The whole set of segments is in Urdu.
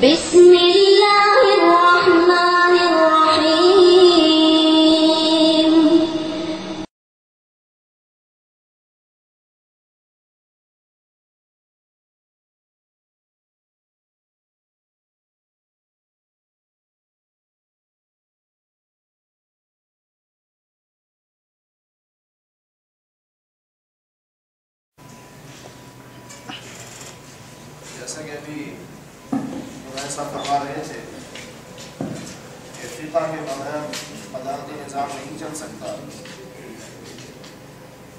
بسم اللہ الرحمن الرحیم جیسا کہ ابھی صاحب فرما رہے تھے کہ فقہ کے بغیر عدالتی نظام نہیں چل سکتا.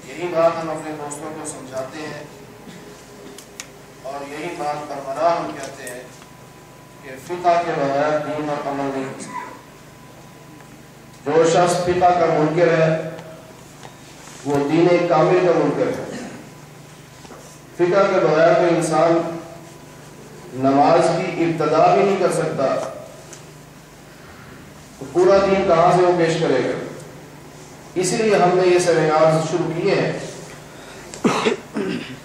یہی بات ہم اپنے دوستوں کو سمجھاتے ہیں اور یہی بات برقرار ہم کہتے ہیں کہ فقہ کے بغیر دین اور عمل نہیں ہو سکتا. جو شخص فقہ کا منکر ہے وہ دین کامل کا منکر ہے. فقہ کے بغیر کوئی انسان نماز کی ابتدا بھی نہیں کر سکتا تو پورا دین کہاں سے وہ پیش کرے گا. اسی لیے ہم نے یہ سیمینار شروع کیے ہیں.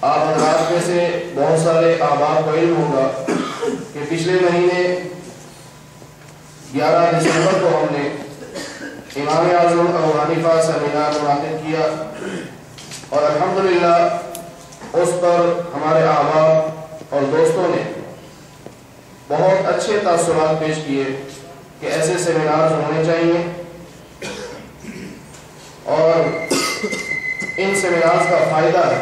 آپ حضرات میں سے بہت سارے احباب کو علم ہوگا کہ پچھلے مہینے 11 دسمبر کو ہم نے امام اعظم ابو حنیفہ سیمینار منعقد کیا اور الحمدللہ اس پر ہمارے احباب اور دوستوں نے بہت اچھے تاثرات پیش کیے کہ ایسے سیمینار ہونے چاہیے اور ان سیمینار کا فائدہ ہے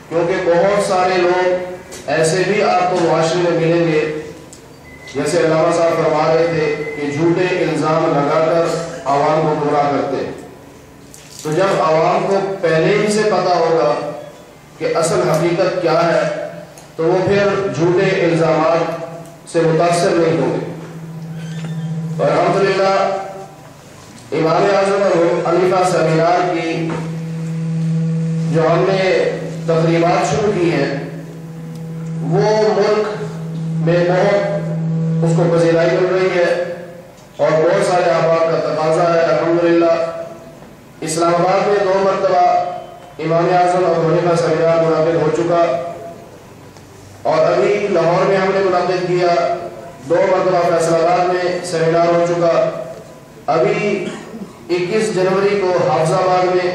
کیونکہ بہت سارے لوگ ایسے بھی آپ کو معاشرے میں ملیں گے جیسے علامہ صاحب فرما رہے تھے کہ جھوٹے الزام لگا کر عوام کو گمراہ کرتے. تو جب عوام کو پہلے ہی سے پتہ ہوگا کہ اصل حقیقت کیا ہے تو وہ پھر جھوٹے الزامات سے متاثر نہیں ہوں گے. اور الحمدللہ امام اعظم ابو حنیفہ سیمینار کی جو ہم نے تقریبات شروع کی ہیں وہ ملک میں بہت اس کو پذیرائی مل رہی ہے اور بہت سارے احباب کا تقاضا ہے. الحمدللہ اسلام آباد میں 2 مرتبہ امام اعظم ابو حنیفہ سیمینار منعقد ہو چکا اور ابھی لاہور میں ہم نے منعقد کیا. 2 مرتبہ فیصل آباد میں سیمینار ہو چکا. ابھی 21 جنوری کو حافظ آباد میں,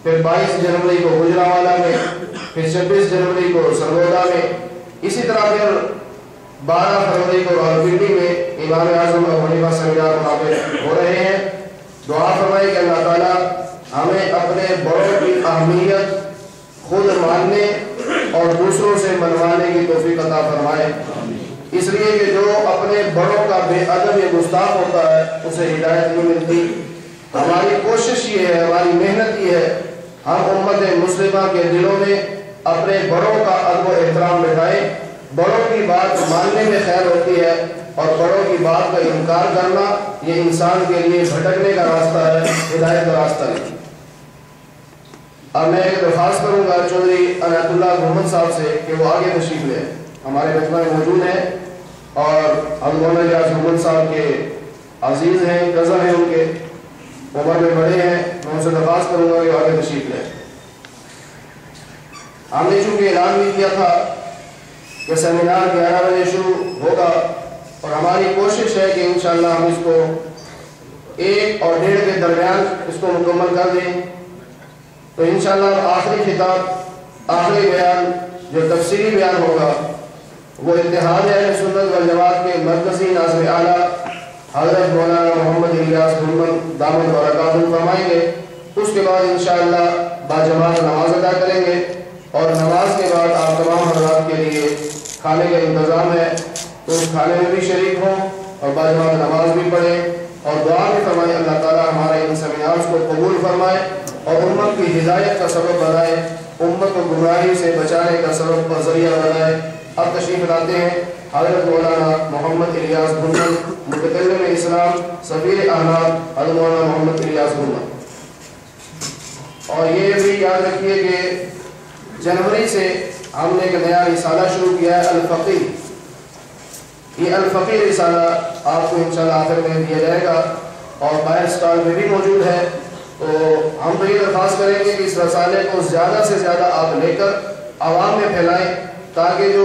پھر 22 جنوری کو گجرانوالہ میں, پھر 26 جنوری کو سرگودا میں, اسی طرح پھر 12 فروری کو راولپنڈی میں امام اعظم ابو حنیفہ سیمینار منعقد ہو رہے ہیں. دعا فرمائے کہ اللہ تعالیٰ ہمیں اپنے بڑوں کی اہمیت خود ماننے اور دوسروں سے منوانے کی توفیق عطا فرمائے. اس لیے کہ جو اپنے بڑوں کا بے ادب یا گستاخ ہوتا ہے اسے ہدایت نہیں ملتی. ہماری کوشش یہ ہے, ہماری محنت یہ ہے, ہم امت مسلمہ کے دلوں میں اپنے بڑوں کا ادب و احترام بٹھائیں. بڑوں کی بات ماننے میں خیر ہوتی ہے اور بڑوں کی بات کا انکار کرنا یہ انسان کے لیے بھٹکنے کا راستہ ہے, ہدایت کا راستہ نہیں. اب میں ایک درخواست کروں گا چودھری عنایت اللہ محمد صاحب سے کہ وہ آگے تشریف لیں. ہمارے مجمع میں موجود ہیں اور مولانا ریاض محمد صاحب کے عزیز ہیں, کزن ہیں, ان کے عمر میں بڑے ہیں. میں ان سے درخواست کروں گا کہ آگے تشریف لیں. ہم نے چونکہ اعلان بھی کیا تھا کہ سیمینار 11 بجے شروع ہوگا اور ہماری کوشش ہے کہ انشاءاللہ ہم اس کو 1 اور 1:30 کے درمیان اس کو مکمل کر دیں. تو انشاءاللہ آخری خطاب, آخری بیان جو تفصیلی بیان ہوگا وہ اتحاد اہل سنت والجماعت کے مرکزی ناظر اعلیٰ حضرت مولانا محمد الیاس بھنگل دامت برکاتہ فرمائیں گے. اس کے بعد انشاءاللہ باجماعت نماز ادا کریں گے اور نماز کے بعد آپ تمام حضرات کے لیے کھانے کا انتظام ہے تو اس کھانے میں بھی شریک ہوں اور باجماعت نماز بھی پڑھیں اور دعا بھی فرمائیں. اللہ تعالیٰ ہمارے ان سیمینارز کو قبول فرمائے اور امت کی ہدایت کا سبب بنائے, امت کو گمراہی سے بچانے کا سبب اور ذریعہ بنائے. اب تشریف لاتے ہیں حضرت مولانا محمد الیاس بھنگل, متکلم اسلام, سفیر احناف حضرت مولانا محمد الیاس بھنگل. اور یہ بھی یاد رکھیے کہ جنوری سے ہم نے ایک نیا رسالہ شروع کیا ہے الفقیہ. یہ الفقیہ رسالہ آپ کو انشاءاللہ آخر میں دیا جائے گا اور باہر اسٹال میں بھی موجود ہے. تو ہم تو یہ درخواست کریں گے کہ اس رسالے کو زیادہ سے زیادہ آپ لے کر عوام میں پھیلائیں تاکہ جو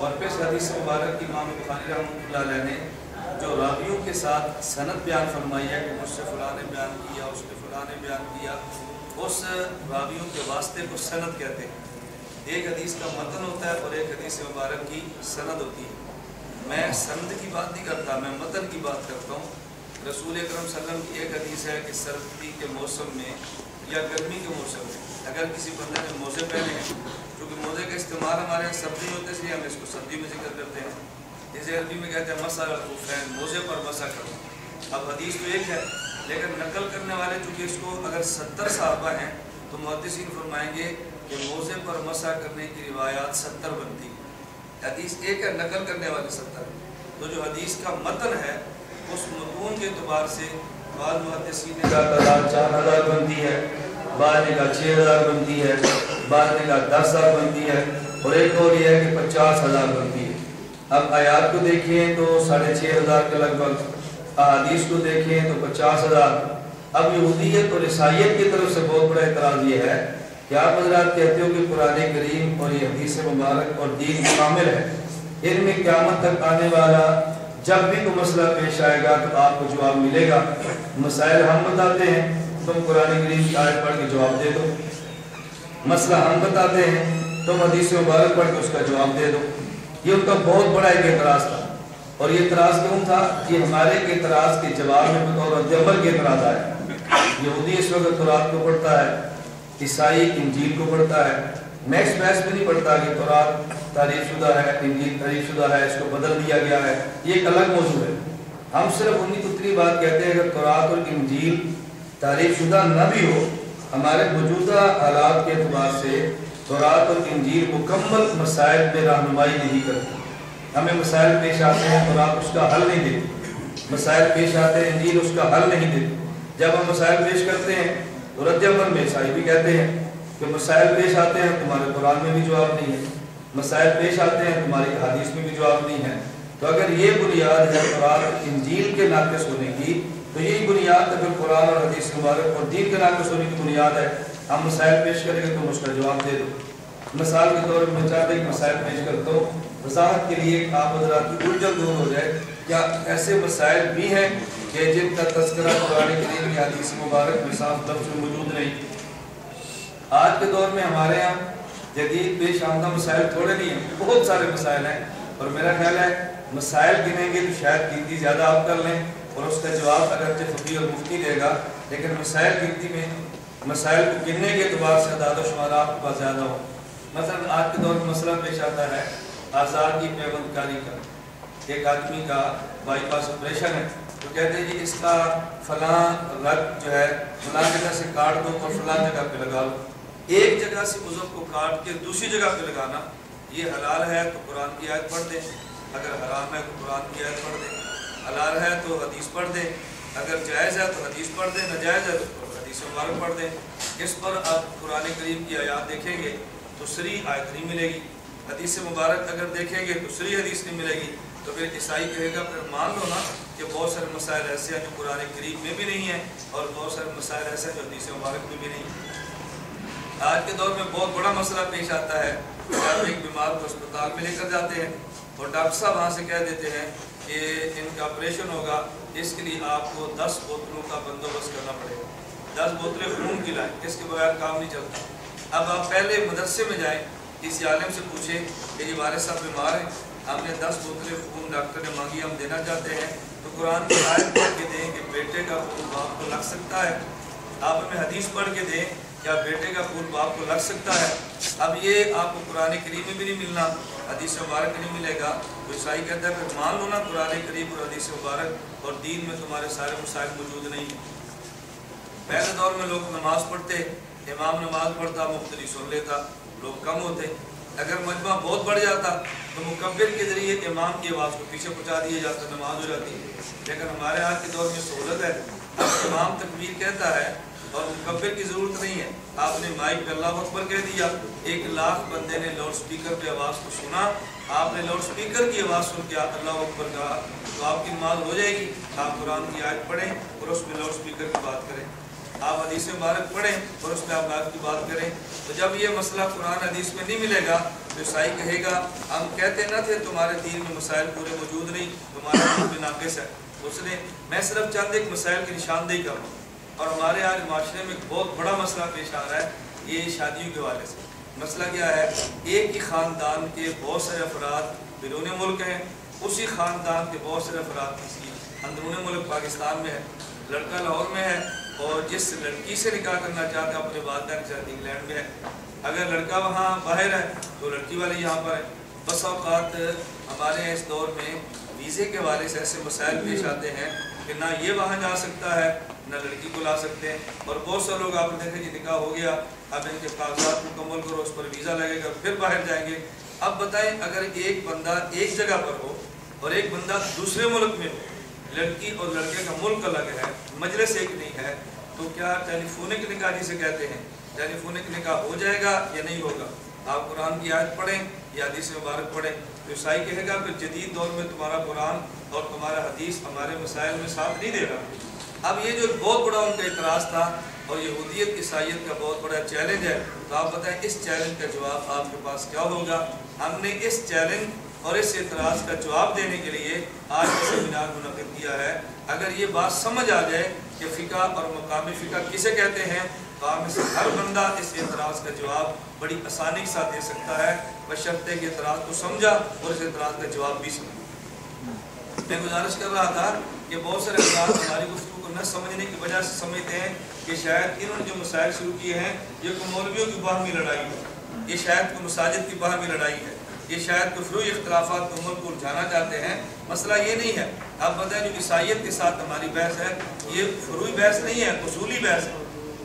اور پھر حدیث مبارک کی امام بخاری رحمۃ اللہ علیہ نے جو راویوں کے ساتھ سند بیان فرمائی ہے کہ مجھ سے فلاں نے بیان کیا، اس نے فلاں نے بیان کیا، اس راویوں کے واسطے کو سند کہتے ہیں۔ ایک حدیث کا متن ہوتا ہے اور ایک حدیث مبارک کی سند ہوتی ہے۔ میں سند کی بات نہیں کرتا، میں متن کی بات کرتا ہوں۔ رسول اکرم صلی اللہ علیہ وسلم کی ایک حدیث ہے کہ سردی کے موسم میں یا گرمی کے موسم میں اگر کسی بندے نے موزے پہنے ہیں، کیونکہ موزے کا استعمال ہمارے یہاں سردی ہوتے ہیں، اس لیے ہم اس کو سردی میں ذکر کرتے ہیں۔ جسے عربی میں کہتے ہیں مسح الخفین، موزے پر مسح کرو۔ اب حدیث تو ایک ہے، لیکن نقل کرنے والے چونکہ اس کو اگر 70 صحابہ ہیں تو محدثین فرمائیں گے کہ موزے پر مسح کرنے کی روایات 70 بنتی ہیں۔ حدیث ایک ہے، نقل کرنے والے 70۔ تو جو حدیث کا متن ہے اس متون کے اعتبار سے بعض محدثین نے کہا 4000 بنتی ہے، بعض نے کہا 6000 بنتی ہے، بعض نے کہا 10000 بنتی ہے، اور ایک اور یہ ہے کہ 50000 بنتی ہے۔ اب آیات کو دیکھیں تو 6500 کے لگ بھگ، احادیث کو دیکھیں تو 50000۔ اب یہودیت اور عیسائیت کی طرف سے بہت بڑا اعتراض یہ ہے کہ آپ حضرات کہتے ہو کہ قرآن کریم اور یہ حدیث مبارک اور دین کامل ہے، ان میں قیامت تک آنے والا جب بھی کوئی مسئلہ پیش آئے گا تو آپ کو جواب ملے گا۔ مسائل ہم بتاتے ہیں، تم قرآن کریم کی آیت پڑھ کے جواب دے دو۔ مسئلہ ہم بتاتے ہیں، تم حدیث مبارک پڑھ کے اس کا جواب دے دو۔ یہ ان کا بہت بڑا ایک اعتراض تھا، اور یہ اعتراض کیوں تھا؟ یہ ہمارے کے اعتراض کے جواب میں بطور رد عمل کے اعتراض آئے۔ یہودی اس وقت تورات کو پڑھتا ہے، عیسائی انجیل کو پڑھتا ہے، میکس بیس بھی نہیں پڑھتا کہ تورات تعریف شدہ ہے، انجیل تعریف شدہ ہے، اس کو بدل دیا گیا ہے، یہ ایک الگ موضوع ہے۔ ہم صرف انہی کو اتنی بات کہتے ہیں، اگر تورات اور انجیل تعریف شدہ نہ بھی ہو، ہمارے موجودہ حالات کے اعتبار سے تورات اور انجیل مکمل مسائل میں رہنمائی نہیں کرتی۔ ہمیں مسائل پیش آتے ہیں، تورات اس کا حل نہیں دیتی، مسائل پیش آتے ہیں، انجیل اس کا حل نہیں دیتی۔ جب ہم مسائل پیش کرتے ہیں تو رد عمل میں عیسائی بھی کہتے ہیں کہ مسائل پیش آتے ہیں، تمہارے قرآن میں بھی جواب نہیں ہے، مسائل پیش آتے ہیں، تمہاری حدیث میں بھی جواب نہیں ہے۔ تو اگر یہ بنیاد ہے تورات انجیل کے ناقص ہونے کی، تو یہی بنیاد اگر قرآن اور حدیث مبارک اور دین کے ناقص ہونے کی بنیاد ہے، ہم مسائل پیش کریں گے تو اس کا جواب دے دو۔ مثال کے طور پر میں چاہتا ہوں کہ مسائل پیش کرتا ہوں وضاحت کے لیے، آپ حضرات کی الجھن دور ہو جائے۔ کیا ایسے مسائل بھی ہیں کہ جن کا تذکرہ قرآن کریم کی حدیث مبارک میں صاف لفظ میں موجود نہیں؟ آج کے دور میں ہمارے یہاں جدید پیش آمدہ مسائل تھوڑے نہیں ہیں، بہت سارے مسائل ہیں، اور میرا خیال ہے مسائل گنیں گے تو شاید گنتی زیادہ آپ کر لیں، اور اس کا جواب اگرچہ فقیہ اور مفتی دے گا، لیکن مسائل گنتی میں مسائل کو گننے کے اعتبار سے اعداد و شمار آپ کے پاس زیادہ ہو۔ مثلا آج کے دور میں مسئلہ پیش آتا ہے آزار کی پیوند کاری کا۔ ایک آدمی کا بائی پاس آپریشن ہے، تو کہتے ہیں جی اس کا فلاں رگ جو ہے فلاں جگہ سے کاٹ دو اور فلاں جگہ پہ لگا لو۔ ایک جگہ سے عضو کو کاٹ کے دوسری جگہ پہ لگانا یہ حلال ہے تو قرآن کی آیت پڑھ دیں، اگر حرام ہے تو قرآن کی آیت پڑھ دیں، حلال ہے تو حدیث پڑھ دیں، اگر جائز ہے تو حدیث پڑھ دیں، ناجائز ہے تو حدیث مبارک پڑھ دیں۔ اس پر آپ قرآن کریم کی آیات دیکھیں گے تو صریح آیت نہیں ملے گی، حدیث مبارک اگر دیکھیں گے تو صریح حدیث نہیں ملے گی۔ تو پھر عیسائی کہے گا پھر مان لو نا کہ بہت سارے مسائل ایسے ہیں جو قرآن کریم میں بھی نہیں ہیں، اور بہت سارے مسائل ایسے ہیں جو حدیث مبارک میں بھی نہیں ہیں۔ آج کے دور میں بہت بڑا مسئلہ پیش آتا ہے کہ آپ ایک بیمار کو اسپتال میں لے کر جاتے ہیں اور ڈاکٹر صاحب وہاں سے کہہ دیتے ہیں کہ ان کا آپریشن ہوگا، اس کے لیے آپ کو 10 بوتلوں کا بندوبست کرنا پڑے گا، 10 بوتلیں خون کی لائیں، اس کے بغیر کام نہیں چلتا۔ اب آپ پہلے مدرسے میں جائیں، کسی عالم سے پوچھیں کہ یہ والد صاحب بیمار ہیں، ہم نے 10 بوتلیں خون ڈاکٹر نے مانگی، ہم دینا چاہتے ہیں، تو قرآن کی آیت پڑھ کے دیں کہ بیٹے کا خون باپ کو لگ سکتا ہے، آپ ہمیں حدیث پڑھ کے دیں کیا بیٹے کا خون باپ کو لگ سکتا ہے۔ اب یہ آپ کو قرآن کریم میں بھی نہیں ملنا، حدیث مبارک نہیں ملے گا، تو عیسائی کہتا ہے پھر مان لو نا قرآن کریم اور حدیث مبارک اور دین میں تمہارے سارے مسائل موجود نہیں ہیں۔ پہلے دور میں لوگ نماز پڑھتے، امام نماز پڑھتا، مقتدی سن لیتا، لوگ کم ہوتے، اگر مجمع بہت بڑھ جاتا تو مکبر کے ذریعے امام کی آواز کو پیچھے پہنچا دیا جاتا، نماز ہو جاتی۔ لیکن ہمارے آج کے دور میں سہولت ہے، اب امام تکبیر کہتا ہے اور مکبر کی ضرورت نہیں ہے، آپ نے مائک پہ اللہ اکبر کہہ دیا، 1 لاکھ بندے نے لاؤڈ سپیکر پہ آواز کو سنا، آپ نے لاؤڈ سپیکر کی آواز سن کے اللہ اکبر کہا، تو آپ کی نماز ہو جائے گی۔ آپ قرآن کی آیت پڑھیں اور اس میں لاؤڈ سپیکر کی بات کریں، آپ حدیث مبارک پڑھیں اور اس میں آپ آیت کی بات کریں۔ تو جب یہ مسئلہ قرآن حدیث میں نہیں ملے گا تو عیسائی کہے گا ہم کہتے نہ تھے تمہارے دین میں مسائل پورے موجود نہیں، تمہارا دین بھی ناقص ہے۔ اس نے میں صرف چند ایک مسائل کی نشاندہی کر رہا ہوں، اور ہمارے آج معاشرے میں ایک بہت بڑا مسئلہ پیش آ رہا ہے، یہ شادیوں کے حوالے سے۔ مسئلہ کیا ہے؟ ایک ہی خاندان کے بہت سارے افراد بیرون ملک ہیں، اسی خاندان کے بہت سارے افراد کسی اندرون ملک پاکستان میں ہے، لڑکا لاہور میں ہے اور جس لڑکی سے نکاح کرنا چاہتا ہے اپنے والدین کے ساتھ انگلینڈ میں ہے۔ اگر لڑکا وہاں باہر ہے تو لڑکی والے یہاں پر ہے۔ بس اوقات ہمارے اس دور میں ویزے کے حوالے سے ایسے مسائل پیش آتے ہیں کہ نہ یہ وہاں جا سکتا ہے نہ لڑکی کو لا سکتے ہیں، اور بہت سے لوگ آپ نے دیکھیں کہ نکاح ہو گیا، اب ان کے کاغذات مکمل کرو، اس پر ویزا لگے گا، پھر باہر جائیں گے۔ اب بتائیں اگر ایک بندہ ایک جگہ پر ہو اور ایک بندہ دوسرے ملک میں ہو، لڑکی اور لڑکے کا ملک الگ ہے، مجلس ایک نہیں ہے، تو کیا ٹیلی فونک نکاح جسے کہتے ہیں، ٹیلی فونک نکاح ہو جائے گا یا نہیں ہوگا؟ آپ قرآن کی آیت پڑھیں یا حدیث مبارک پڑھیں تو عیسائی کہے گا کہ جدید دور میں تمہارا قرآن اور تمہارا حدیث ہمارے مسائل میں ساتھ نہیں دے رہا۔ اب یہ جو بہت بڑا ان کا اعتراض تھا اور یہودیت عیسائیت کا بہت بڑا چیلنج ہے، تو آپ بتائیں اس چیلنج کا جواب آپ کے پاس کیا ہوگا؟ ہم نے اس چیلنج اور اس اعتراض کا جواب دینے کے لیے آج کا سیمینار منعقد کیا ہے۔ اگر یہ بات سمجھ آ جائے کہ فقہ اور مقامی فقہ کسے کہتے ہیں تو آپ میں سے ہر بندہ اس اعتراض کا جواب بڑی آسانی کے ساتھ دے سکتا ہے، بشرطے کہ اعتراض کو سمجھا اور اس اعتراض کا جواب بھی سمجھا۔ میں گزارش کر رہا تھا کہ بہت سارے افراد ہماری گفتگو کو نہ سمجھنے کی وجہ سے سمجھتے ہیں کہ شاید انہوں نے جو مسائل شروع کیے ہیں یہ کوئی مولویوں کی باہمی لڑائی ہے، یہ شاید کوئی مساجد کی باہمی لڑائی ہے، یہ شاید کوئی فروعی اختلافات کو ملک کو الجھانا چاہتے ہیں۔ مسئلہ یہ نہیں ہے۔ آپ بتائیں جو عیسائیت کے ساتھ ہماری بحث ہے یہ فروعی بحث نہیں ہے، اصولی بحث ہے۔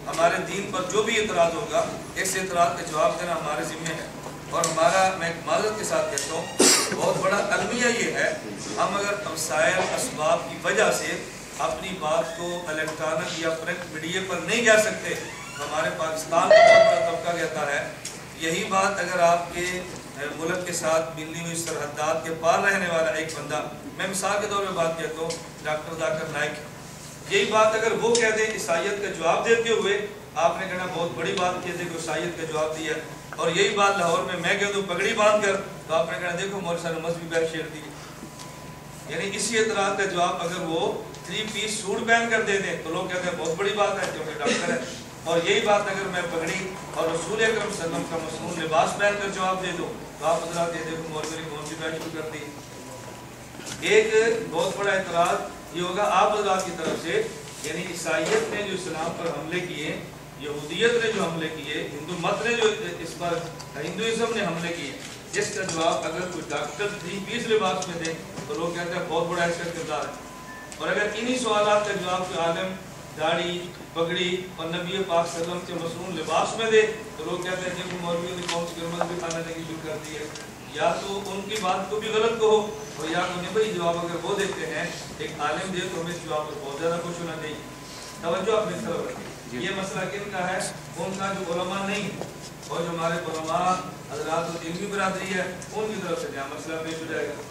ہمارے دین پر جو بھی اعتراض ہوگا اس اعتراض کا جواب دینا ہمارے ذمہ ہے، اور ہمارا میں ایک معذرت کے ساتھ کہتا ہوں بہت بڑا المیہ یہ ہے، ہم اگر مسائل اسباب کی وجہ سے اپنی بات کو الیکٹرانک یا پرنٹ میڈیا پر نہیں کہہ سکتے تو ہمارے پاکستان کا بہت بڑا طبقہ کہتا ہے۔ یہی بات اگر آپ کے ملک کے ساتھ ملنی ہوئی سرحدات کے پار رہنے والا ایک بندہ، میں مثال کے طور پہ بات کہتا ہوں ڈاکٹر ذاکر نائک، یہی بات اگر وہ کہہ دیں عیسائیت کا جواب دیتے ہوئے، آپ نے کہنا بہت بڑی بات کی تھی کہ عیسائیت کا جواب دیا، اور یہی بات لاہور میں کہہ دوں پگڑی باندھ کر تو آپ نے کہنا دیکھو مولوی صاحب نے مذہبی بحث چھیڑ دی۔ یعنی اسی اعتراض کا جواب اگر وہ 3 پیس سوٹ پہن کر دے دیں تو لوگ کہتے ہیں بہت بڑی بات ہے کیونکہ ڈاکٹر ہے، اور یہی بات اگر میں پگڑی اور رسول اکرم صلی اللہ علیہ وسلم کا مصنون لباس پہن کر جواب دے دوں تو آپ حضرات یہ دیکھو مولوی نے کون سی بحث شروع کر دی۔ ایک بہت بڑا اعتراض یہ ہوگا آپ حضرات کی طرف سے، یعنی عیسائیت نے جو اسلام پر حملے کیے، یہودیت نے جو حملے کیے، ہندو مت نے جو اس پر ہندوازم نے حملے کیے، جس کا جواب اگر کوئی ڈاکٹر 3 پیس لباس میں دے تو لوگ کہتے ہیں بہت بڑا اس کا کردار ہے، اور اگر انہی سوالات کا جواب کوئی عالم داڑھی پگڑی اور نبی پاک صلی اللہ علیہ وسلم کے مصنون لباس میں دے تو لوگ کہتے ہیں کہ مولویوں نے کون سی گرمت بھی کھانا دے کی شروع کر دی ہے۔ یا تو ان کی بات کو بھی غلط کہو اور یا تو نبی جواب اگر وہ دیتے ہیں ایک عالم دے تو ہمیں اس جواب پر بہت زیادہ خوش ہونا چاہیے۔ توجہ اپنی طرف رکھیں، یہ مسئلہ کن کا ہے؟ ان کا جو علماء نہیں اور جو ہمارے علماء حضرات و علمی برادری ہے ان کی طرف سے جہاں مسئلہ پیش ہو جائے گا۔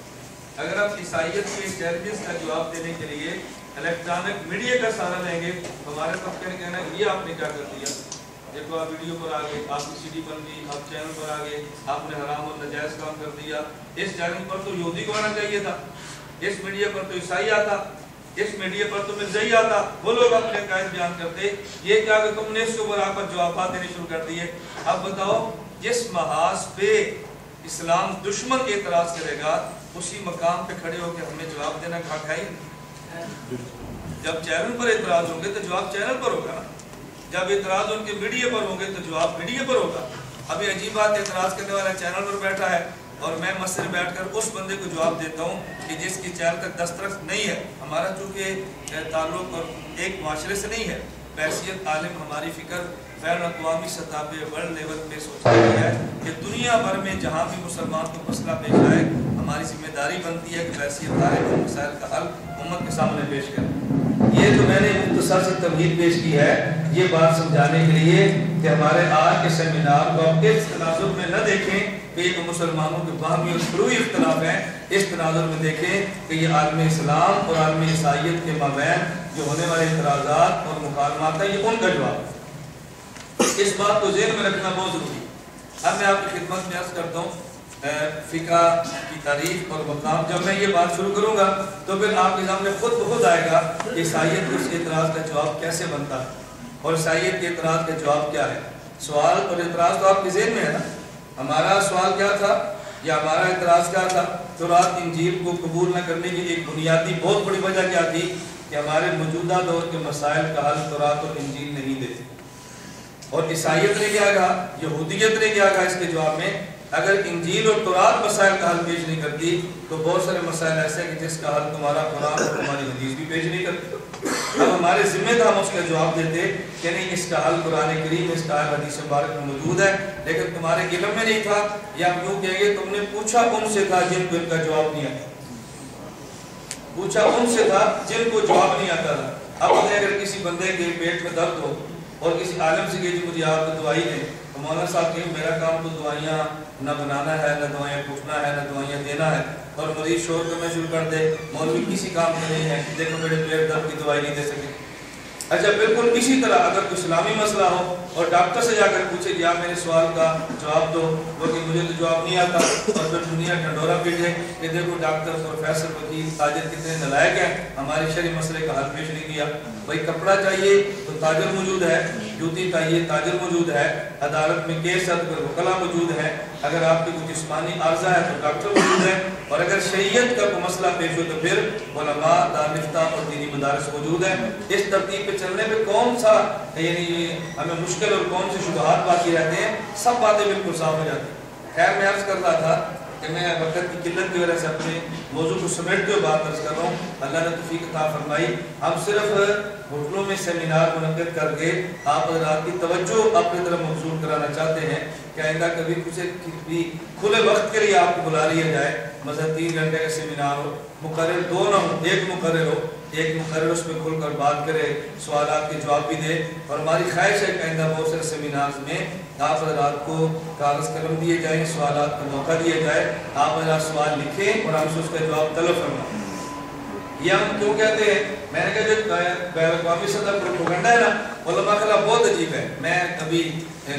اگر آپ عیسائیت کے چیلنجز کا جواب دینے کے لیے الیکٹرانک میڈیا کا سہارا لیں گے تو ہمارے طبقے نے کہنا ہے یہ آپ نے کیا کر دیا، دیکھو آپ ویڈیو پر آگے، آپ کی CD بن گئی، آپ چینل پر آگے، آپ نے حرام اور نجائز کام کر دیا۔ اس چینل پر تو یہودی کو آنا چاہیے تھا، اس میڈیا پر تو عیسائی آتا، اس میڈیا پر تو مرزائی آتا، وہ لوگ اپنے عقائد بیان کرتے، یہ کیا کہ تم نے اس کے اوپر آپ پر جوابات دینے شروع کر دیے۔ اب بتاؤ جس محاذ پہ اسلام دشمن اعتراض کرے گا اسی مقام پہ کھڑے ہو کے ہمیں جواب دینا حق ہے ہی؟ جب چینل پر اعتراض ہوں گے تو جواب چینل پر ہوگا، جب اعتراض ان کے میڈیا پر ہوں گے تو جواب میڈیا پر ہوگا۔ ابھی عجیب بات، اعتراض کرنے والا چینل پر بیٹھا ہے اور میں مسجد بیٹھ کر اس بندے کو جواب دیتا ہوں کہ جس کی چینل تک دسترس نہیں ہے۔ ہمارا چونکہ تعلق اور ایک معاشرے سے نہیں ہے، بحیثیت عالم ہماری فکر بین الاقوامی سطح پہ ورلڈ لیول پہ سوچا گیا ہے کہ دنیا بھر میں جہاں بھی مسلمان کو مسئلہ پیش آئے ہماری ذمہ داری بنتی ہے کہ بحیثیت عالم اور مسائل کا حل امت کے سامنے پیش کریں۔ یہ جو میں نے مختصر سی تمہید پیش کی ہے یہ بات سمجھانے کے لیے کہ ہمارے آج کے سیمینار کو اس تناظر میں نہ دیکھیں کہ یہ مسلمانوں کے باہمی اور فروعی اختلاف ہیں، اس تناظر میں دیکھیں کہ یہ عالم اسلام اور عالم عیسائیت کے مابین جو ہونے والے اعتراضات اور مکالمات ہیں یہ ان کا جواب ہے۔ اس بات کو ذہن میں رکھنا بہت ضروری ہے۔ اب میں آپ کی خدمت میں عرض کرتا ہوں فقہ کی تعریف اور مقام، جب میں یہ بات شروع کروں گا تو پھر آپ کے سامنے خود بخود آئے گا کہ عیسائیت کے اس اعتراض کا جواب کیسے بنتا ہے اور عیسائیت کے اعتراض کا جواب کیا ہے۔ سوال اور اعتراض تو آپ کے ذہن میں ہے نا۔ ہمارا سوال کیا تھا یا ہمارا اعتراض کیا تھا؟ تورات انجیل کو قبول نہ کرنے کی ایک بنیادی بہت بڑی وجہ کیا تھی کہ ہمارے موجودہ دور کے مسائل کا حل تورات اور انجیل نہیں دیتے۔ اور عیسائیت نے کیا کہا، یہودیت نے کیا کہا اس کے جواب میں، اگر انجیل اور تورات مسائل کا حل پیش نہیں کرتی تو بہت سارے مسائل ایسے ہیں کہ جس کا حل تمہارا قرآن اور تمہاری حدیث بھی پیش نہیں کرتی۔ اب ہمارے ذمہ تھا ہم اس کا جواب دیتے کہ نہیں، اس کا حل قرآن کریم، اس کا حل حدیث مبارک میں موجود ہے، لیکن تمہارے علم میں نہیں تھا، یا ہم یوں کہیں گے تم نے پوچھا ان سے تھا جن کو ان کا جواب نہیں آتا، پوچھا ان سے تھا جن کو جواب نہیں آتا تھا۔ اب اگر کسی بندے کے پیٹ میں درد ہو اور کسی عالم سے کہ مجھے آپ کو دوائی دیں، تو مولانا صاحب کہ میرا کام تو دوائیاں نہ بنانا ہے، نہ دوائیاں پوچھنا ہے، نہ دوائیاں دینا ہے، اور مریض شور کرنا شروع کر دے، مولوی کسی کام میں نہیں ہے، دیکھو میرے پیٹ درد کی دوائی نہیں دے سکے۔ اچھا بالکل اسی طرح اگر کوئی اسلامی مسئلہ ہو اور ڈاکٹر سے جا کر پوچھے کہ آپ میرے سوال کا جواب دو، وہ کہ مجھے تو جواب نہیں آتا، اور پھر دنیا ڈنڈورا پیٹے کہ دیکھو ڈاکٹر، پروفیسر، وکیل، تاجر کتنے نالائق ہیں، ہمارے شرعی مسئلے کا حل پیش نہیں کیا۔ بھائی کپڑا چاہیے تو تاجر موجود ہے، جوتی چاہیے تاجر موجود ہے، عدالت میں کیس درج کر وکلا موجود ہے، اگر آپ کی کوئی جسمانی عارضہ ہے تو ڈاکٹر موجود ہے، اور اگر شریعت کا کوئی مسئلہ پیش ہو تو پھر علماء، دارالفتہ اور دینی مدارس موجود ہیں۔ اس ترتیب پہ چلنے پہ کون سا یعنی ہمیں مشکل اور کون سے شبہات باقی رہتے ہیں، سب باتیں بالکل صاف ہو جاتی ہیں۔ خیر میں عرض کر رہا تھا کہ میں وقت کی قلت کی وجہ سے اپنے موضوع کو سمیٹتے ہوئے بات عرض کر رہا ہوں، اللہ نے توفیق عطا فرمائی۔ ہم صرف ہوٹلوں میں سیمینار منعقد کر کے آپ حضرات کی توجہ اپنی طرف مبذول کرانا چاہتے ہیں کہ آئندہ کبھی بھی کھلے وقت کے لیے آپ کو بلا لیا جائے، مثلا 3 گھنٹے کا سیمینار ہو، مقرر 2 نہ ہو، ایک مقرر ہو، ایک مقرر اس میں کھل کر بات کرے، سوالات کے جواب بھی دے۔ اور ہماری خواہش ہے کہ آئندہ بہت سارے سیمینارز میں آپ حضرات کو کاغذ قلم دیے جائیں، سوالات کا موقع دیا جائے، آپ حضرات سوال لکھیں اور ہم سے اس کا جواب طلب فرمائیں۔ یہ ہم کیوں کہتے ہیں؟ میں نے کہا جو بین الاقوامی سطح پروپیگنڈا ہے نا، علماء خلا بہت عجیب ہے۔ میں ابھی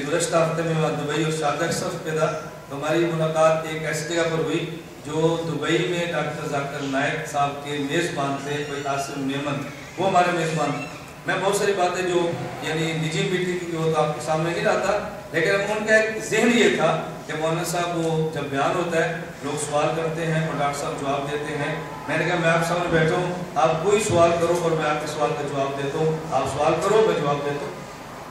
گزشتہ ہفتے میں وہاں دبئی اور شارجہ سفر پہ تھا، تو ہماری ملاقات ایک ایسی جگہ پر ہوئی جو دبئی میں ڈاکٹر ذاکر نائک صاحب کے میزبان تھے، کوئی عاصم میمن، وہ ہمارے میزبان تھے۔ میں بہت ساری باتیں جو یعنی نجی میٹنگ کی وہ تو آپ کے سامنے نہیں رہتا، لیکن ان کا ایک ذہن یہ تھا کہ مولانا صاحب وہ جب بیان ہوتا ہے لوگ سوال کرتے ہیں اور ڈاکٹر صاحب جواب دیتے ہیں۔ میں نے کہا میں آپ سامنے بیٹھا ہوں، آپ کوئی سوال کرو اور میں آپ کے سوال کا جواب دیتا ہوں، آپ سوال کرو میں جواب دیتا ہوں۔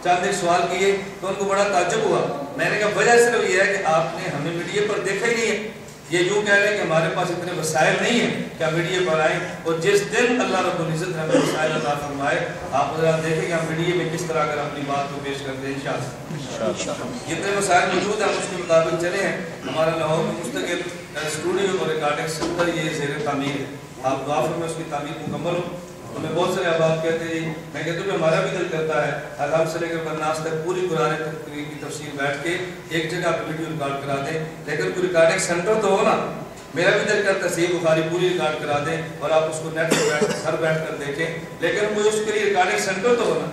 چند ایک سوال کیے تو ان کو بڑا تعجب ہوا۔ میں نے کہا وجہ صرف یہ ہے کہ آپ نے ہمیں میڈیا پر دیکھا ہی نہیں ہے، یہ یوں کہہ رہے ہیں کہ ہمارے پاس اتنے وسائل نہیں ہیں کہ ہم میڈیا پر آئیں، اور جس دن اللہ رب العزت ہمیں وسائل عطا فرمائے آپ حضرات دیکھیں کہ ہم میڈیا میں کس طرح کر اپنی بات کو پیش کرتے ہیں انشاءاللہ۔ جتنے وسائل موجود ہیں ہم اس کے مطابق چلے ہیں۔ ہمارا لاہور میں مستقل اسٹوڈیو اور ریکارڈنگ سینٹر یہ زیر تعمیر ہے، آپ دعا فرمائیں اس کی تعمیر مکمل ہو۔ ہمیں بہت سارے احباب کہتے ہیں، میں کہتا ہوں کہ ہمارا بھی دل کرتا ہے الحمد سے لے کر بناس تک پوری قرآن کی تفسیر بیٹھ کے ایک جگہ پہ ویڈیو ریکارڈ کرا دیں، لیکن کوئی ریکارڈنگ سینٹر تو ہو نا۔ میرا بھی دل کرتا ہے صحیح بخاری پوری ریکارڈ کرا دیں اور آپ اس کو نیٹ پر گھر بیٹھ کر دیکھیں، لیکن کوئی اس کے لیے ریکارڈنگ سینٹر تو ہو نا۔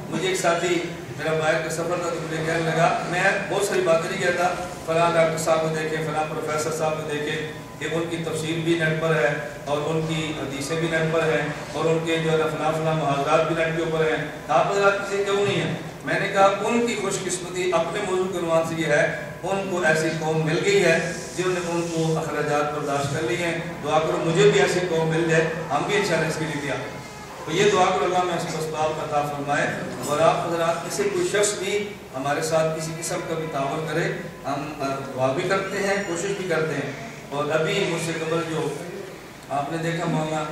مجھے ایک ساتھی میرا باہر کا سفر تھا تو مجھے کہنے لگا، میں بہت ساری باتیں نہیں کہتا، فلاں ڈاکٹر صاحب کو دیکھیں، فلاں پروفیسر صاحب کو دیکھیں کہ ان کی تفسیر بھی نیٹ پر ہے اور ان کی حدیثیں بھی نیٹ پر ہیں اور ان کے جو ہے فلاں محاضرات بھی نیٹ کے اوپر ہیں، آپ حضرات کسی کیوں نہیں ہیں؟ میں نے کہا ان کی خوش قسمتی اپنے موضوع کے عنوان سے یہ ہے ان کو ایسی قوم مل گئی ہے جنہوں نے ان کو اخراجات برداشت کر لی ہیں۔ دعا کرو مجھے بھی ایسی قوم مل جائے، ہم بھی انشاءاللہ اس کے لیے تیار ہیں۔ تو یہ دعا کرو اللہ میں اس کو اسباب عطا فرمائے، اور آپ حضرات کسی کوئی شخص بھی ہمارے ساتھ کسی قسم کا بھی تعاون کرے، ہم دعا بھی کرتے ہیں، کوشش بھی کرتے ہیں۔ اور ابھی مجھ سے قبل جو آپ نے دیکھا مولانا،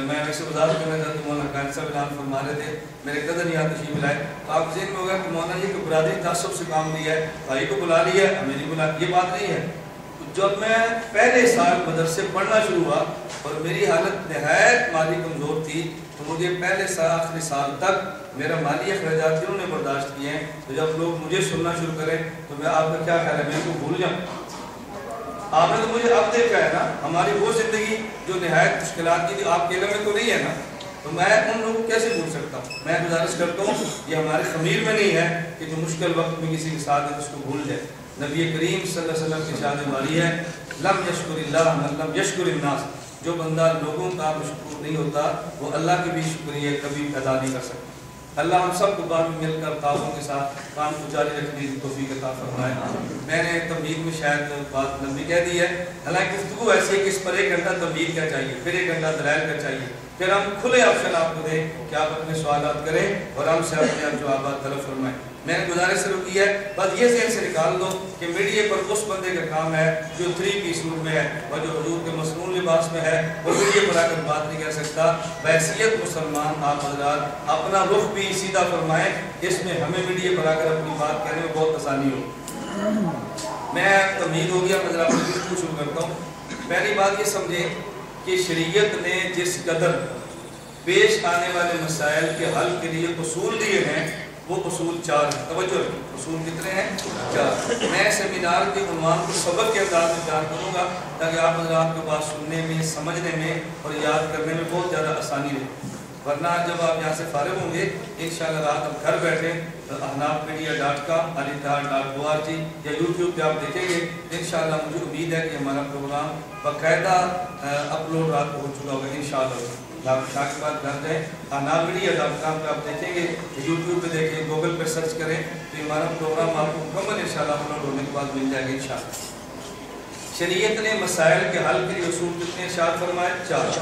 میں ویسے وضاحت کرنا چاہتا ہوں، مولانا قائد صاحب اعلان فرما رہے تھے، میرے قدر یہاں تشریف لائے تو آپ ذہن میں ہوگا کہ مولانا یہ کہ برادری تعصب سے کام لیا ہے، بھائی کو بلا لیا ہے ہمیں نہیں بلا، یہ بات نہیں ہے۔ جب میں پہلے سال مدرسے پڑھنا شروع ہوا اور میری حالت نہایت مالی کمزور تھی، تو مجھے پہلے سال آخری سال تک میرا مالی اخراجات جنہوں نے برداشت کیے ہیں، تو جب لوگ مجھے سننا شروع کریں تو میں آپ کا کیا خیال ہے میں کو بھول جاؤں؟ آپ نے تو مجھے اب دیکھا ہے نا، ہماری وہ زندگی جو نہایت مشکلات کی تھی آپ کے علم میں تو نہیں ہے نا، تو میں ان لوگوں کو کیسے بھول سکتا ہوں؟ میں گزارش کرتا ہوں یہ ہمارے خمیر میں نہیں ہے کہ جو مشکل وقت میں کسی کے ساتھ ہے اس کو بھول جائے۔ نبی کریم صلی اللہ علیہ وسلم کی شان والی ہے لم یشکر اللہ من لم یشکر الناس، جو بندہ لوگوں کا مشکور نہیں ہوتا وہ اللہ کی بھی شکریہ کبھی ادا نہیں کر سکتا۔ اللہ ہم سب کو بعد میں مل کر تعاون کے ساتھ کام کو جاری رکھنے کی توفیق عطا فرمائے۔ میں نے تمہید میں شاید بات لمبی کہہ دی ہے، حالانکہ گفتگو ایسی ہے کہ اس پر 1 گھنٹہ تمہید کا چاہیے، پھر 1 گھنٹہ دلائل کا چاہیے، پھر ہم کھلے آپشن آپ کو دیں کہ آپ اپنے سوالات کریں اور ہم سے اپنے آپ جوابات طلب فرمائیں۔ میں نے گزارش شروع کی ہے، بس یہ ذہن سے نکال دو کہ میڈیا پر اس بندے کا کام ہے جو 3 پیس سوٹ میں ہے اور جو حضور کے مصنون لباس میں ہے، وہ میڈیا پر آ کر بات نہیں کر سکتا۔ بحیثیت مسلمان آپ حضرات اپنا رخ بھی سیدھا فرمائیں، اس میں ہمیں میڈیا پر آ کر اپنی بات کہنے میں بہت آسانی ہو۔ میں تمہید ہو گیا، میں ذرا اپنی گفتگو شروع کرتا ہوں۔ پہلی بات یہ سمجھیں کہ شریعت نے جس قدر پیش آنے والے مسائل کے حل کے لیے اصول دیے ہیں وہ اصول 4 ہیں۔ توجہ رکھیں، اصول کتنے ہیں؟ 4۔ میں سیمینار کے عنوان کو سبق کے انداز میں بیان کروں گا تاکہ آپ حضرات کو بات سننے میں، سمجھنے میں اور یاد کرنے میں بہت زیادہ آسانی رہے۔ ورنہ جب آپ یہاں سے فارغ ہوں گے انشاءاللہ رات آپ گھر بیٹھے ahnafmedia.com alitihad.org یا یوٹیوب پہ آپ دیکھیں گے، انشاءاللہ مجھے امید ہے کہ ہمارا پروگرام باقاعدہ اپلوڈ رات کو ہو چکا ہوگا انشاءاللہ۔ آپ شاہ کے بعد گھر جائیں، ahnafmedia.com پہ آپ دیکھیں گے، یوٹیوب پہ دیکھیں، گوگل پہ سرچ کریں تو ہمارا پروگرام آپ کو مکمل انشاءاللہ اپلوڈ ہونے کے بعد مل جائے گا انشاءاللہ۔ شریعت نے مسائل کے حل کے لیے اصول کتنے ارشاد فرمائے؟ 4۔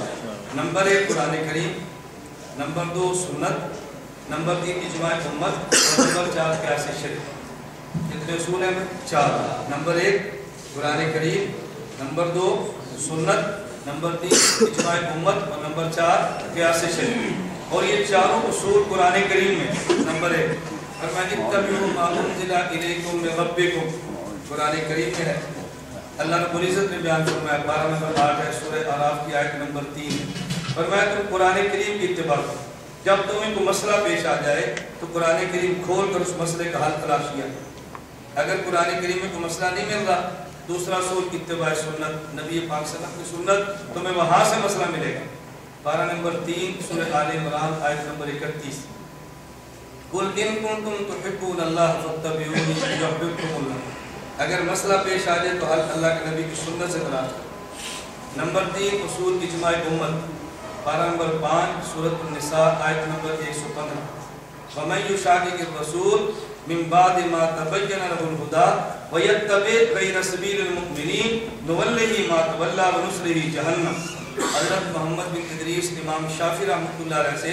نمبر 1 قرآن کریم، نمبر 2 سنت، نمبر 3 اجماع امت اور نمبر 4 قیاس شرعی۔ کتنے اصول ہیں؟ 4۔ نمبر 1 قرآن کریم، نمبر 2 سنت، نمبر 3 اجماع امت اور نمبر 4 قیاس شرعی۔ اور یہ چاروں اصول قرآن کریم میں نمبر 1 فرمایا اتبعوا ما انزل الیکم من ربکم، قرآن کریم میں ہے۔ اللہ رب العزت نے بیان فرمایا 12 نمبر 8 ہے سورہ اعراف کی آیت نمبر 3، فرمایا تم قرآن کریم کی اتباع کرو، جب تمہیں کوئی مسئلہ پیش آ جائے تو قرآن کریم کھول کر اس مسئلے کا حل تلاش کیا۔ اگر قرآن کریم میں کوئی مسئلہ نہیں مل رہا، دوسرا اصول اتباع سنت، نبی پاک صلی اللہ علیہ وسلم کی سنت، تمہیں وہاں سے مسئلہ ملے گا۔ 12 نمبر 3 سورہ آل عمران آیت نمبر 31، قل ان کنتم تحبون اللہ فاتبعونی یحببکم اللہ، اگر مسئلہ پیش آ جائے تو حل اللہ کے نبی کی سنت سے تلاش کرو۔ نمبر 3 اصول اجماع امت، 12 نمبر 5 سورۃ النساء آیت نمبر 115، وَمَن يُشَاقِقِ الرَّسُولَ مِن بَعْدِ مَا تَبَيَّنَ لَهُ الْهُدَىٰ وَيَتَّبِعْ غَيْرَ سَبِيلِ الْمُؤْمِنِينَ نُوَلِّهِ مَا تَوَلَّىٰ وَنُصْلِهِ جَهَنَّمَ۔ حضرت محمد بن ادریس امام شافعی رحمۃ اللہ علیہ سے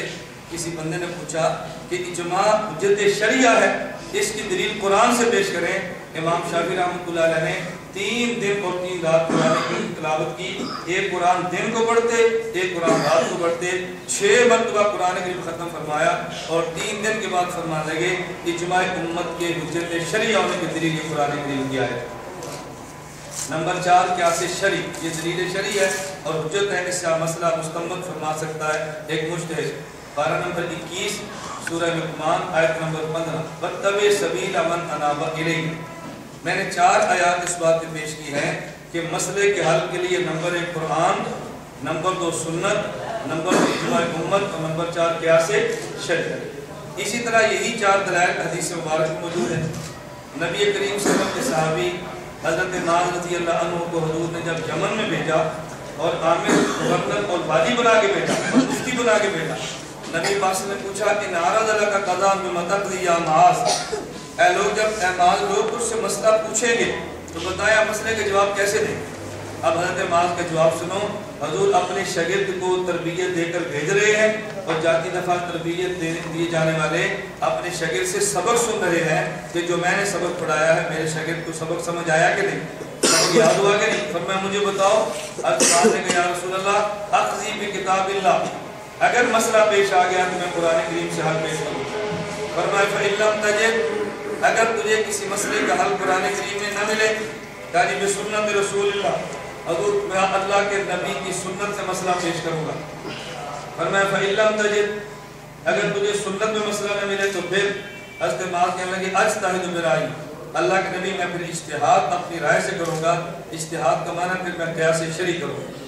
کسی بندے نے پوچھا کہ اجماع حجت شرعیہ ہے، اس کی دلیل قرآن سے پیش کریں۔ امام شافعی رحمۃ اللہ علیہ نے 3 دن اور 3 رات قرآن کی تلاوت کی، ایک قرآن دن کو پڑھتے، ایک قرآن رات کو پڑھتے، 6 مرتبہ قرآن کریم ختم فرمایا اور 3 دن کے بعد فرمانے لگے اجماع امت کے حجت شرعیہ ہونے کی دلیل یہ قرآن کریم کی آیت۔ نمبر 4 قیاس شرعی، یہ دلیل شرعی ہے اور حجت ہے، اس کا مسئلہ مستنبط فرما سکتا ہے ایک مجتہد۔ 12 نمبر 21 سورہ لقمان آیت نمبر 15، وَاتَّبِعْ سَبِيلَ مَنْ أَنَابَ إِلَيَّ۔ میں نے 4 آیات اس بات پہ پیش کی ہیں کہ مسئلے کے حل کے لیے نمبر 1 قرآن، نمبر 2 سنت، نمبر 3 اجماع امت اور نمبر 4 قیاس شرعی۔ اسی طرح یہی 4 دلائل حدیث مبارک میں موجود ہیں۔ نبی کریم صلی اللہ علیہ وسلم کے صحابی حضرت معاذ رضی اللہ عنہ کو حضور نے جب یمن میں بھیجا اور عامر گورنر اور والی بنا کے بھیجا اور مفتی بنا کے بھیجا، نبی پاک نے پوچھا کہ نعرض لک قضا بما تقضی یا معاذ، اے لوگ جب اے معاذ لوگ تجھ سے مسئلہ پوچھیں گے تو بتایا مسئلے کے جواب کیسے دیں۔ اب حضرت معاذ کا جواب سنو، حضور اپنے شاگرد کو تربیت دے کر بھیج رہے ہیں اور جاتی دفعہ تربیت دیے جانے والے اپنے شاگرد سے سبق سن رہے ہیں کہ جو میں نے سبق پڑھایا ہے میرے شاگرد کو سبق سمجھ آیا کہ نہیں، یاد ہوا کہ نہیں؟ فرمایا مجھے بتاؤ۔ حضرت نے کہا یا رسول اللہ اخذی بکتاب اللہ، اگر مسئلہ پیش آ گیا تو میں قرآن کریم سے حل پیش کروں۔ فرمایا فَإِن لَمْ تَجِدْ، اگر تجھے کسی مسئلے کا حل قرآن کریم میں نہ ملے، یعنی بسنت رسول اللہ، حضور میں اللہ کے نبی کی سنت سے مسئلہ پیش کروں گا۔ فرمایا فَإِن لَمْ تَجِدْ، اگر تجھے سنت میں مسئلہ نہ ملے تو پھر حضرت معاذ کہنے لگے اجتہد برائے، اللہ کے نبی میں پھر اجتہاد اپنی رائے سے کروں گا۔ اجتہاد کا معنی پھر میں قیاس شرعی کروں گا۔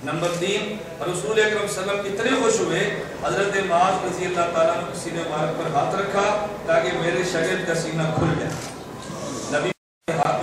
نمبر 3 رسول اکرم صلی اللہ علیہ وسلم اتنے خوش ہوئے، حضرت معاذ رضی اللہ تعالیٰ نے سینے مبارک پر ہاتھ رکھا تاکہ میرے شاگرد کا سینہ کھل جائے۔ نبی ہاتھ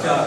4।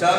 4।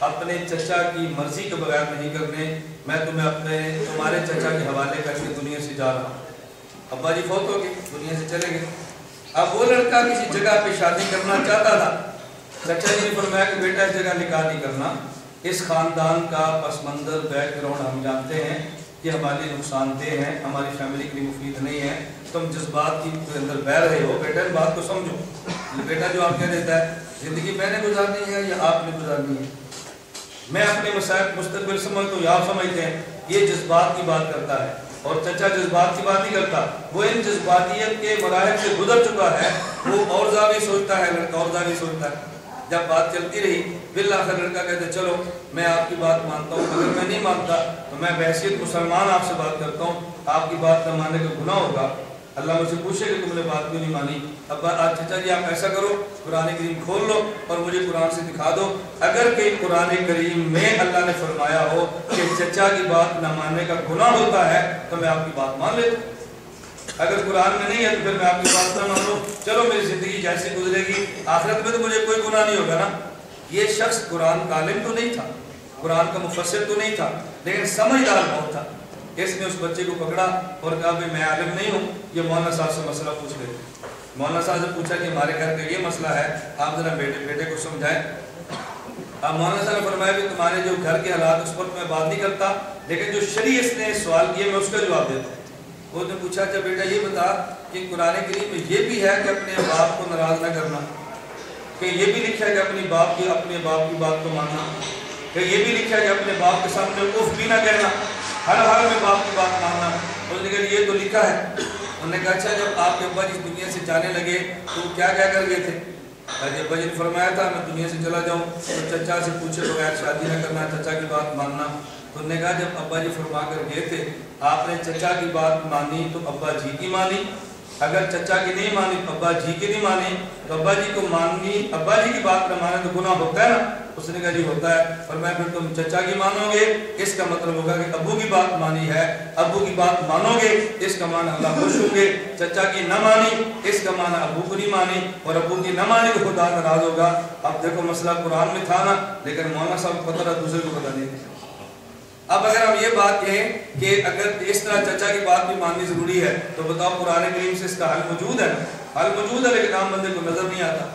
اپنے چچا کی مرضی کے بغیر نہیں کرنے. میں تمہیں تمہارے چچا کے حوالے کر کے دنیا سے جا رہا ہوں. ابا جی فوت ہو گئے, دنیا سے چلے گئے. اب وہ لڑکا کسی جگہ پہ شادی کرنا چاہتا تھا. چچا جی نے فرمایا کہ بیٹا اس جگہ نکاح نہیں کرنا, اس خاندان کا پس منظر بیک گراؤنڈ ہم جانتے ہیں کہ ہمارے نقصان دہ ہیں, ہماری فیملی کے لیے مفید نہیں ہے, تم جذبات کی اندر بہ رہے ہو, بیٹا اس بات کو سمجھو. بیٹا جو آپ کہہ دیتا ہے زندگی میں نے گزارنی ہے یا آپ نے گزارنی ہے, میں اپنے مسائل مستقبل سمجھتا ہوں یا آپ سمجھتے ہیں, یہ جذبات کی بات کرتا ہے. اور چچا جذبات کی بات نہیں کرتا, وہ ان جذباتیت کے مراحل سے گزر چکا ہے. وہ اور زاویے سوچتا ہے, لڑکا اور زاویے سوچتا ہے. جب بات چلتی رہی بالآخر لڑکا کہتے چلو میں آپ کی بات مانتا ہوں, اگر میں نہیں مانتا تو میں بحیثیت مسلمان آپ سے بات کرتا ہوں, آپ کی بات نہ ماننے کا گناہ ہوگا. اللہ مجھ سے پوچھے کہ تم نے بات کیوں نہیں مانی. ابا آج چچا جی آپ ایسا کرو, قرآن کریم کھول لو اور مجھے قرآن سے دکھا دو, اگر کہ قرآن کریم میں اللہ نے فرمایا ہو کہ چچا کی بات نہ ماننے کا گناہ ہوتا ہے تو میں آپ کی بات مان لیتا ہوں. اگر قرآن میں نہیں ہے تو پھر میں آپ کی بات نہ مان لوں, چلو میری زندگی جیسے گزرے گی, آخرت میں تو مجھے کوئی گناہ نہیں ہوگا نا. یہ شخص قرآن کا عالم تو نہیں تھا, قرآن کا مفسر تو نہیں تھا, لیکن سمجھدار بہت تھا. اس نے اس بچے کو پکڑا اور کہا کہ میں عالم نہیں ہوں, یہ مولانا صاحب سے مسئلہ پوچھ لے. مولانا صاحب سے پوچھا کہ ہمارے گھر کا یہ مسئلہ ہے, آپ ذرا بیٹے کو سمجھائیں. اب مولانا صاحب نے فرمایا کہ تمہارے جو گھر کے حالات اس وقت میں بات نہیں کرتا, لیکن جو شریعت نے سوال کیے میں اس کا جواب دیتا ہوں. وہ نے پوچھا اچھا بیٹا یہ بتا کہ قرآن کریم میں یہ بھی ہے کہ اپنے باپ کو ناراض نہ کرنا, کہ یہ بھی لکھا ہے کہ اپنے باپ کی بات کو ماننا, کہ یہ بھی لکھا ہے کہ اپنے باپ کے سامنے اف بھی نہ کہنا, ہر حال میں باپ کی بات ماننا. انہوں نے کہا یہ تو لکھا ہے. انہوں نے کہا اچھا جب آپ کے ابا جی دنیا سے جانے لگے تو کیا کر گئے تھے؟ ابا جی نے فرمایا تھا میں دنیا سے چلا جاؤں تو چچا سے پوچھے بغیر شادی نہ کرنا, چچا کی بات ماننا. تو انہوں نے کہا جب ابا جی فرما کر گئے تھے آپ نے چچا کی بات مانی تو ابا جی کی مانی, اگر چچا کی نہیں مانی تو ابا جی کی نہیں مانی, تو ابا جی کو ماننی, ابا جی کی بات نہ مانے تو گناہ ہوتا ہے نا. اس نے کہا جی ہوتا ہے. فرمایا پھر تم چچا کی مانو گے, اس کا مطلب ہوگا کہ ابو کی بات مانی ہے, ابو کی بات مانو گے اس کا معنی اللہ خوش ہوں گے. چچا کی نہ مانی اس کا معنی ابو کو نہیں مانی, اور ابو کی نہ مانی تو خدا ناراض ہوگا. اب دیکھو مسئلہ قرآن میں تھا نا, لیکن مولانا صاحب کو پتہ تھا, دوسرے کو پتہ نہیں تھا. اب اگر ہم یہ بات کہیں کہ اگر اس طرح چچا کی بات بھی ماننی ضروری ہے تو بتاؤ قرآن کریم سے اس کا حل موجود ہے, حل موجود ہے, لیکن عام بندے کو نظر نہیں آتا.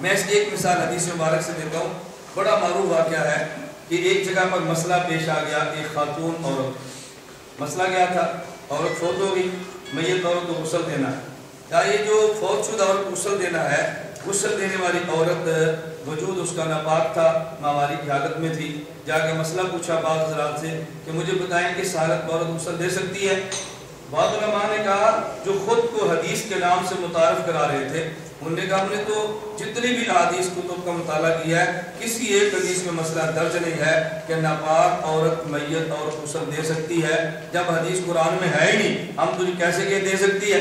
میں اس کی ایک مثال حدیث مبارک سے دیتا ہوں. بڑا معروف واقعہ ہے کہ ایک جگہ پر مسئلہ پیش آ گیا, ایک خاتون عورت, مسئلہ کیا تھا, عورت فوت ہو گئی, میت عورت کو غسل دینا ہے. کیا یہ جو فوت شدہ عورت کو غسل دینا ہے, غسل دینے والی عورت وجود اس کا ناپاک تھا, ماہواری کی حالت میں تھی. جا کے مسئلہ پوچھا بعض حضرات سے کہ مجھے بتائیں کہ اس حالت میں عورت غسل دے سکتی ہے؟ بعض علماء نے کہا جو خود کو حدیث کے نام سے متعارف کرا رہے تھے, انہوں نے کہا ہم نے تو جتنی بھی حدیث کتب کا مطالعہ کیا ہے کسی ایک حدیث میں مسئلہ درج نہیں ہے کہ ناپاک عورت میت عورت غسل دے سکتی ہے. جب حدیث قرآن میں ہے ہی نہیں, ہم تجھے کیسے کہ دے سکتی ہے؟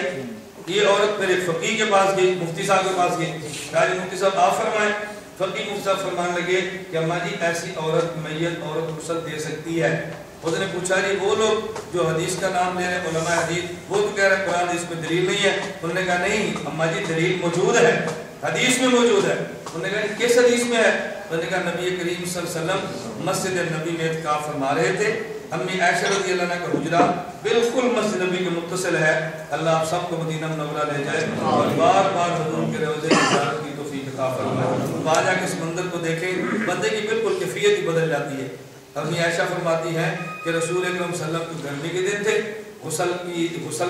یہ عورت پھر ایک فقیہ کے پاس گئی, مفتی صاحب کے پاس گئی. کہا جی مفتی صاحب آپ فرمائیں. فقیہ مفتی صاحب فرمانے لگے کہ اماں جی ایسی عورت میت عورت غسل دے سکتی ہے. اس نے پوچھا جی وہ لوگ جو حدیث کا نام لے رہے ہیں علماء حدیث, وہ تو کہہ رہے ہیں قرآن حدیث میں دلیل نہیں ہے. انہوں نے کہا نہیں اماں جی دلیل موجود ہے, حدیث میں موجود ہے. انہوں نے کہا کس حدیث میں ہے؟ انہوں نے کہا نبی کریم صلی اللہ علیہ وسلم مسجد نبی میں اعتکاف فرما رہے تھے, امی عائشہ رضی اللہ عنہا کا حجرہ بالکل مسجد نبی کے متصل ہے. اللہ آپ سب کو مدینہ منورہ لے جائے اور بار بار حضور کے روضے کی زیارت کی توفیق عطا فرمائے. وہاں جا کے اس منظر کو دیکھیں, بندے کی بالکل کیفیت ہی بدل جاتی ہے. امی عائشہ فرماتی ہیں کہ رسول اکرم صلی اللہ علیہ وسلم کی گرمی کے دن تھے, غسل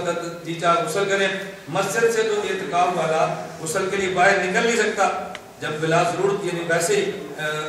کا جی چاہ غسل کریں. مسجد سے تو اعتکاف والا غسل کے لیے باہر نکل نہیں سکتا, جب بلا ضرورت یعنی ویسے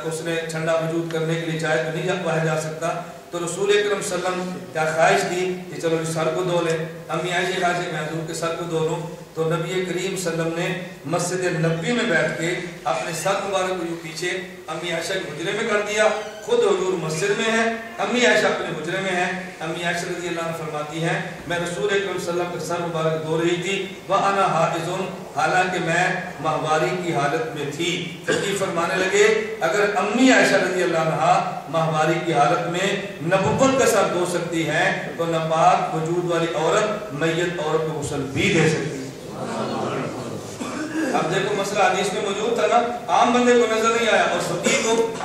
اس نے ٹھنڈا وجود کرنے کے لیے چاہے تو نہیں باہر جا سکتا. تو رسول اکرم صلی اللہ علیہ وسلم کیا خواہش تھی کہ چلو اس سر کو دھو لیں. امی عائشہ کہا کہ میں حضور کے سر کو دھو لوں. تو نبی کریم صلی اللہ علیہ وسلم نے مسجد نبوی میں بیٹھ کے اپنے سر مبارک کو پیچھے امی عائشہ کے حجرے میں کر دیا. خود حضور مسجد میں ہے, امی عائشہ اپنے حجرے میں ہے. امی عائشہ رضی اللہ عنہ فرماتی ہیں میں رسول اکرم صلی اللہ علیہ وسلم کے سر مبارک دھو رہی تھی, وَأَنَا حَائِضٌ, حالانکہ میں ماہواری کی حالت میں تھی. فقیہ فرمانے لگے اگر امی عائشہ رضی اللہ عنہ ماہواری کی حالت میں نبوت کا سر دھو سکتی ہے تو ناپاک وجود والی عورت میت عورت کو غسل بھی دے سکتی ہے. اب دیکھو مسئلہ حدیث میں موجود تھا نا, عام بندے کو نظر نہیں آیا اور فقیہ کو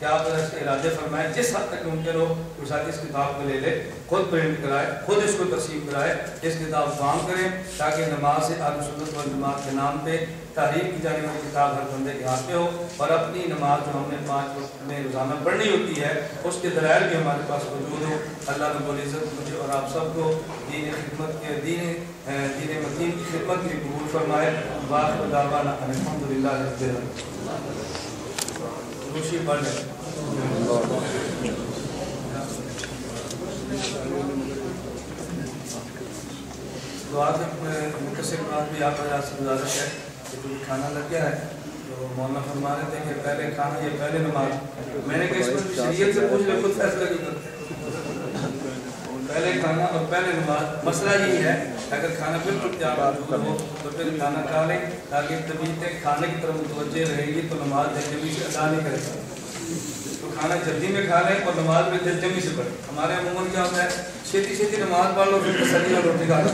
کہ آپ اس کے ارادے فرمائیں جس حد تک ممکن ہو اس حد اس کتاب کو لے لے، خود پرنٹ کرائے، خود اس کو تقسیم کرائے، اس کتاب فارم کریں تاکہ نماز سے اہل سنت والجماعت کے نام پہ تحریر کی جانے والی کتاب ہر بندے کے ہاتھ میں ہو، اور اپنی نماز جو ہم نے 5 وقت میں روزانہ پڑھنی ہوتی ہے اس کے دلائل بھی ہمارے پاس موجود ہو۔ اللہ رب العزت مجھے اور آپ سب کو دین خدمت کے دین متین کی خدمت کی قبول فرمائے۔ وآخر دعوانا ان الحمدللہ رب العالمین۔ خوشی پڑھ لیں۔ دعا کے متصل بات بھی آپ حضرات سے گزارش ہے کہ جو کھانا لگ گیا ہے تو مولانا فرما رہے تھے کہ پہلے کھانا یہ پہلے نماز، میں نے کہا اس پر شریعت سے پوچھ لے، خود فیصلہ نہیں کرتے، پہلے کھانا اور پہلے نماز۔ مسئلہ یہی ہے اگر کھانا بالکل تیار موجود ہو تو پھر کھانا کھا لیں تاکہ طبیعت کھانے کی طرف متوجہ رہے گی تو نماز جلدی سے ادا نہیں کرے گا۔ تو کھانا جلدی میں کھا لیں اور نماز میں جلدی سے پڑھیں۔ ہمارے عموماً کیا ہوتا ہے چھیتی چھیتی نماز پڑھ لو پھر تسلی اور روٹی کھا لو۔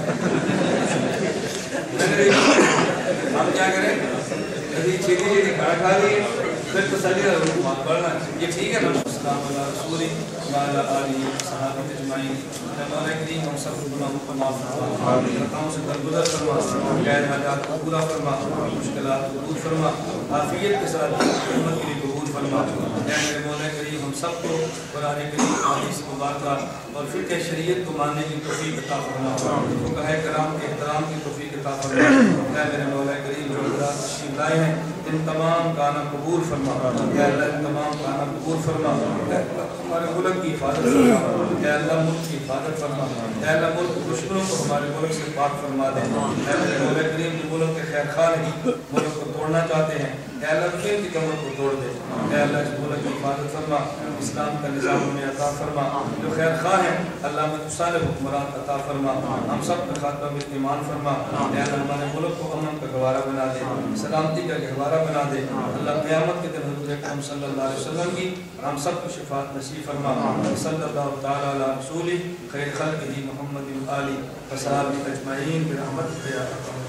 ہم کیا کریں ابھی چھیتی چھیتی کھانا کھا لیے پھر تسلی اور روٹی پڑھنا، یہ ٹھیک ہے نا؟ السلام علیہ رسولی وعلی آلہ صحابہ اجمعین۔ مولا کریم ہم سب کو گناہوں کو معاف فرما، خطاؤں سے درگزر فرما، غیر حاجات کو پورا فرما، مشکلات کو دور فرما، عافیت کے ساتھ خدمت کے لیے قبول فرما۔ اے میرے مولا کریم ہم سب کو قرآن کریم حدیث مبارکہ اور فقہ شریعت کو ماننے کی توفیق عطا فرما، فقہائے کرام کے احترام کی توفیق عطا فرما۔ اے میرے مولا کریم جو حضرات تشریف لائے ہیں ان تمام گانا قبول فرما، اے اللہ ان تمام گانا قبول فرما، ہمارے ملک کی حفاظت فرما، اے اللہ ملک کی حفاظت فرما، اے اللہ ملک کے دشمنوں کو ہمارے ملک سے پاک فرما دے۔ اے میرے مولا کریم جو ملک کے خیر خواہ ہیں ملک کو توڑنا چاہتے ہیں، اے اللہ ان کی کمر کو توڑ دے۔ اے اللہ اس ملک کی حفاظت فرما، اسلام کا نظام میں عطا فرما، جو خیر خواہ ہیں اللہ میں صالح حکمران عطا فرما، ہم سب کا خاتمہ بالایمان فرما۔ اے اللہ ہمارے ملک کو امن کا گوارا بنا دے، سلامتی کا گہوارہ بنا دے۔ اللہ قیامت کے دن حضور اکرم صلی اللہ علیہ وسلم کی ہم سب کو شفاعت نصیب فرما۔ صلی اللہ تعالی علی رسول خیر خلقہ محمد و آلہ وصحبہ اجمعین برحمتک یا ارحم